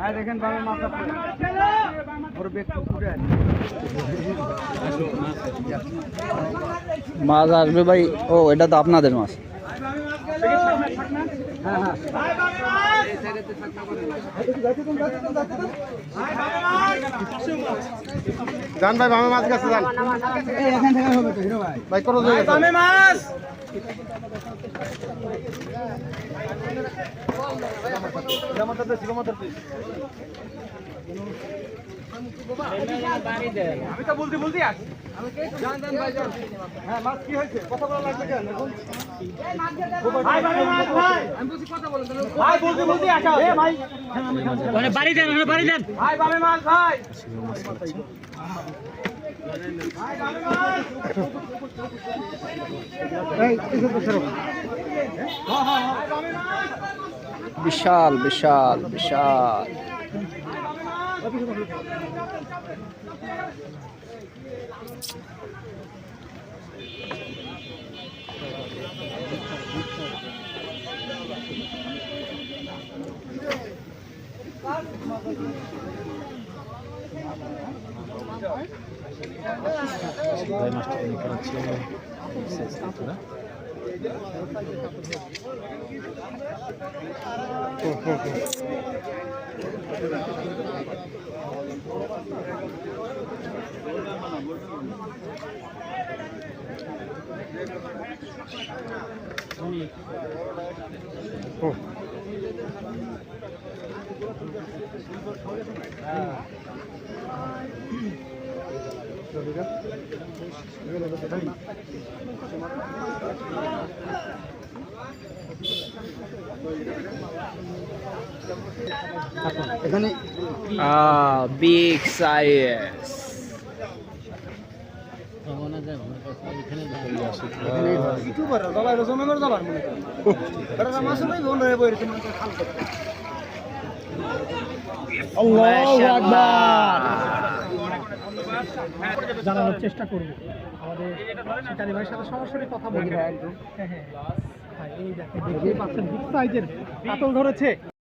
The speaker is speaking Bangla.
দেখেন বামে মাথা মাছ আসবে ভাই। ও এটা তো আপনাদের মাছ। জান ভাই বামে মাছ গেছে জান এখান থেকে হবে তো হিরো ভাই ভাই কত জায়গা বামে মাছ জামাটাতে জামাটাতে আমি তো বলতে আসি জান জান ভাই জান হ্যাঁ মাছ কি হয়েছে কথা বলা লাগবে কেন এখন ভাই বামে মাছ ভাই আমি বলছি কথা বলেন ভাই বলতে আসা এ ভাই মানে বাড়ি দেন ভাই বামে মাছ ভাই বিশাল বিশাল বিশাল। এখানে বিগ সাইজ। ইউটিউবার দলাই রসমের দলাই মনে করেন এটা মাছ নাই বন্ধ হয়ে পড়ে তুমি খাল করতে আল্লাহু আকবার জানানোর চেষ্টা করব আমাদের শিকারী ভাইয়ের সাথে সরাসরি কথা বলি ভাই একদম হ্যাঁ এই দেখেন দেখতেই পাচ্ছেন বিগ সাইজের কাতল ধরেছে।